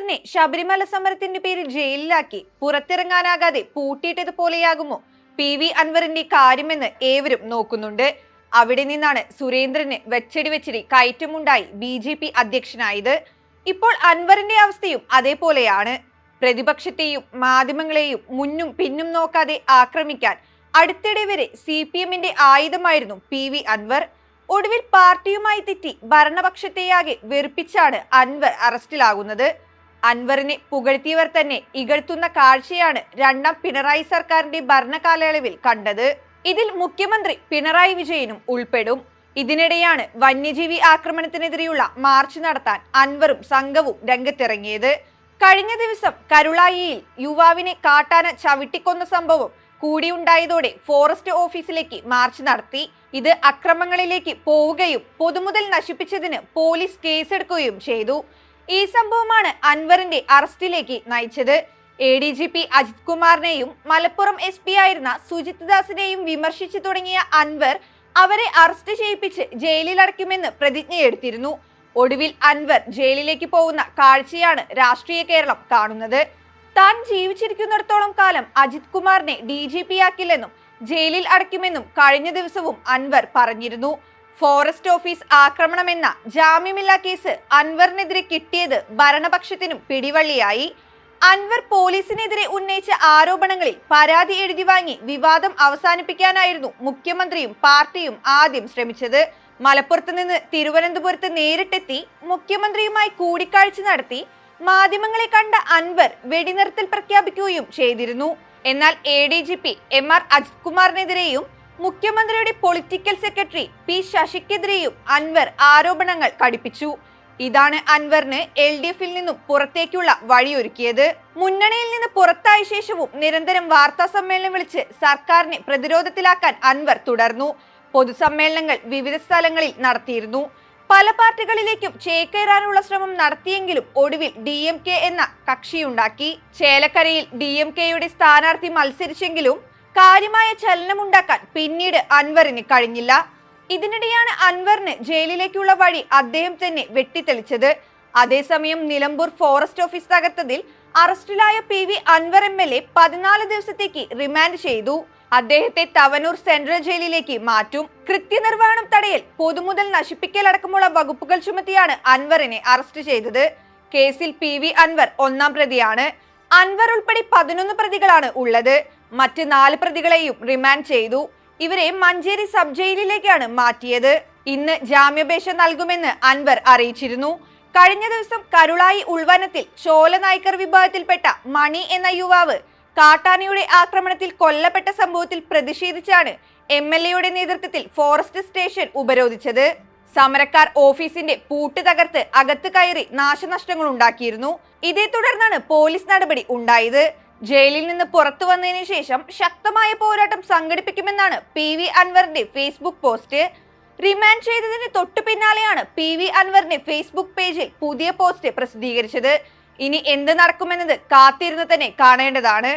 അൻവറിനെ ശബരിമല സമരത്തിന്റെ പേരിൽ ജയിലിലാക്കി പുറത്തിറങ്ങാനാകാതെ പൂട്ടിയിട്ടതുപോലെയാകുമോ PV അൻവറിന്റെ കാര്യമെന്ന് ഏവരും നോക്കുന്നുണ്ട്. അവിടെ നിന്നാണ് സുരേന്ദ്രന് വെച്ചടി കയറ്റമുണ്ടായി BJP അധ്യക്ഷനായത്. ഇപ്പോൾ അൻവറിന്റെ അവസ്ഥയും അതേപോലെയാണ്. പ്രതിപക്ഷത്തെയും മാധ്യമങ്ങളെയും മുന്നും പിന്നും നോക്കാതെ ആക്രമിക്കാൻ അടുത്തിടെ വരെ CPMന്റെ ആയുധമായിരുന്നു PV അൻവർ. ഒടുവിൽ പാർട്ടിയുമായി തെറ്റി ഭരണപക്ഷത്തെയാകെ വെറുപ്പിച്ചാണ് അൻവർ അറസ്റ്റിലാകുന്നത്. അൻവറിനെ പുകഴ്ത്തിയവർ തന്നെ ഇകഴ്ത്തുന്ന കാഴ്ചയാണ് രണ്ടാം പിണറായി സർക്കാരിന്റെ ഭരണകാലയളവിൽ കണ്ടത്. ഇതിൽ മുഖ്യമന്ത്രി പിണറായി വിജയനും ഉൾപ്പെടും. ഇതിനിടെയാണ് വന്യജീവി ആക്രമണത്തിനെതിരെയുള്ള മാർച്ച് നടത്താൻ അൻവറും സംഘവും രംഗത്തിറങ്ങിയത്. കഴിഞ്ഞ ദിവസം കരുളായിയിൽ യുവാവിനെ കാട്ടാന ചവിട്ടിക്കൊന്ന സംഭവം കൂടിയുണ്ടായതോടെ ഫോറസ്റ്റ് ഓഫീസിലേക്ക് മാർച്ച് നടത്തി. ഇത് അക്രമങ്ങളിലേക്ക് പോവുകയും പൊതുമുതൽ നശിപ്പിച്ചതിന് പോലീസ് കേസെടുക്കുകയും ചെയ്തു. ഈ സംഭവമാണ് അൻവറിന്റെ അറസ്റ്റിലേക്ക് നയിച്ചത്. ADGP അജിത് കുമാറിനെയും മലപ്പുറം SP ആയിരുന്ന സുജിത് ദാസിനെയും വിമർശിച്ചു തുടങ്ങിയ അൻവർ അവരെ അറസ്റ്റ് ചെയ്യിപ്പിച്ച് ജയിലിലടയ്ക്കുമെന്ന് പ്രതിജ്ഞയെടുത്തിരുന്നു. ഒടുവിൽ അൻവർ ജയിലിലേക്ക് പോകുന്ന കാഴ്ചയാണ് രാഷ്ട്രീയ കേരളം കാണുന്നത്. താൻ ജീവിച്ചിരിക്കുന്നിടത്തോളം കാലം അജിത് കുമാറിനെ DGP ആക്കില്ലെന്നും ജയിലിൽ അടയ്ക്കുമെന്നും കഴിഞ്ഞ ദിവസവും അൻവർ പറഞ്ഞിരുന്നു. ഫോറസ്റ്റ് ഓഫീസ് ആക്രമണമെന്ന ജാമ്യമില്ലാ കേസ് അൻവറിനെതിരെ കിട്ടിയത് ഭരണപക്ഷത്തിനും പിടിവള്ളിയായി. അൻവർ പോലീസിനെതിരെ ഉന്നയിച്ച ആരോപണങ്ങളിൽ പരാതി എഴുതി വാങ്ങി വിവാദം അവസാനിപ്പിക്കാനായിരുന്നു മുഖ്യമന്ത്രിയും പാർട്ടിയും ആദ്യം ശ്രമിച്ചത്. മലപ്പുറത്ത് നിന്ന് തിരുവനന്തപുരത്ത് നേരിട്ടെത്തി മുഖ്യമന്ത്രിയുമായി കൂടിക്കാഴ്ച നടത്തി മാധ്യമങ്ങളെ കണ്ട അൻവർ വെടിനിർത്തൽ പ്രഖ്യാപിക്കുകയും ചെയ്തിരുന്നു. എന്നാൽ ADGP MR അജിത് കുമാറിനെതിരെയും മുഖ്യമന്ത്രിയുടെ പൊളിറ്റിക്കൽ സെക്രട്ടറി P ശശിക്കെതിരെയും അൻവർ ആരോപണങ്ങൾ കടുപ്പിച്ചു. ഇതാണ് അൻവറിന് LDFിൽ നിന്നും പുറത്തേക്കുള്ള വഴിയൊരുക്കിയത്. മുന്നണിയിൽ നിന്ന് പുറത്തായ ശേഷവും നിരന്തരം വാർത്താ സമ്മേളനം വിളിച്ച് സർക്കാരിനെ പ്രതിരോധത്തിലാക്കാൻ അൻവർ തുടർന്നു. പൊതുസമ്മേളനങ്ങൾ വിവിധ സ്ഥലങ്ങളിൽ നടത്തിയിരുന്നു. പല പാർട്ടികളിലേക്കും ചേക്കേറാനുള്ള ശ്രമം നടത്തിയെങ്കിലും ഒടുവിൽ DMK എന്ന കക്ഷിയുണ്ടാക്കി. ചേലക്കരയിൽ DMKയുടെ സ്ഥാനാർത്ഥി മത്സരിച്ചെങ്കിലും കാര്യമായ ചലനമുണ്ടാക്കാൻ പിന്നീട് അൻവറിന് കഴിഞ്ഞില്ല. ഇതിനിടെയാണ് അൻവറിന് ജയിലിലേക്കുള്ള വഴി അദ്ദേഹം തന്നെ വെട്ടിത്തെളിച്ചത്. അതേസമയം നിലമ്പൂർ ഫോറസ്റ്റ് ഓഫീസ് തകർത്തതിൽ അറസ്റ്റിലായ PV അൻവർ MLA 14 ദിവസത്തേക്ക് റിമാൻഡ് ചെയ്തു. അദ്ദേഹത്തെ തവനൂർ സെൻട്രൽ ജയിലിലേക്ക് മാറ്റും. കൃത്യനിർവഹണം തടയൽ, പൊതുമുതൽ നശിപ്പിക്കൽ അടക്കമുള്ള വകുപ്പുകൾ ചുമത്തിയാണ് അൻവറിനെ അറസ്റ്റ് ചെയ്തത്. കേസിൽ PV അൻവർ ഒന്നാം പ്രതിയാണ്. അൻവർ ഉൾപ്പെടെ 11 പ്രതികളാണ് ഉള്ളത്. മറ്റ് 4 പ്രതികളെയും റിമാൻഡ് ചെയ്തു. ഇവരെ മഞ്ചേരി സബ് ജയിലിലേക്കാണ് മാറ്റിയത്. ഇന്ന് ജാമ്യാപേക്ഷ നൽകുമെന്ന് അൻവർ അറിയിച്ചിരുന്നു. കഴിഞ്ഞ ദിവസം കരുളായി ഉൾവനത്തിൽ ചോലനായ്ക്കർ വിഭാഗത്തിൽപ്പെട്ട മണി എന്ന യുവാവ് കാട്ടാനയുടെ ആക്രമണത്തിൽ കൊല്ലപ്പെട്ട സംഭവത്തിൽ പ്രതിഷേധിച്ചാണ് MLAയുടെ നേതൃത്വത്തിൽ ഫോറസ്റ്റ് സ്റ്റേഷൻ ഉപരോധിച്ചത്. സമരക്കാർ ഓഫീസിന്റെ പൂട്ട് തകർത്ത് അകത്ത് കയറി നാശനഷ്ടങ്ങൾ ഉണ്ടാക്കിയിരുന്നു. ഇതേ തുടർന്നാണ് പോലീസ് നടപടി ഉണ്ടായത്. ജയിലിൽ നിന്ന് പുറത്തു വന്നതിന് ശേഷം ശക്തമായ പോരാട്ടം സംഘടിപ്പിക്കുമെന്നാണ് PV അൻവറിന്റെ ഫേസ്ബുക്ക് പോസ്റ്റ്. റിമാൻഡ് ചെയ്തതിന് തൊട്ടു പിന്നാലെയാണ് PV അൻവറിന്റെ ഫേസ്ബുക്ക് പേജിൽ പുതിയ പോസ്റ്റ് പ്രസിദ്ധീകരിച്ചത്. ഇനി എന്ത് നടക്കുമെന്നത് കാത്തിരുന്ന് തന്നെ കാണേണ്ടതാണ്.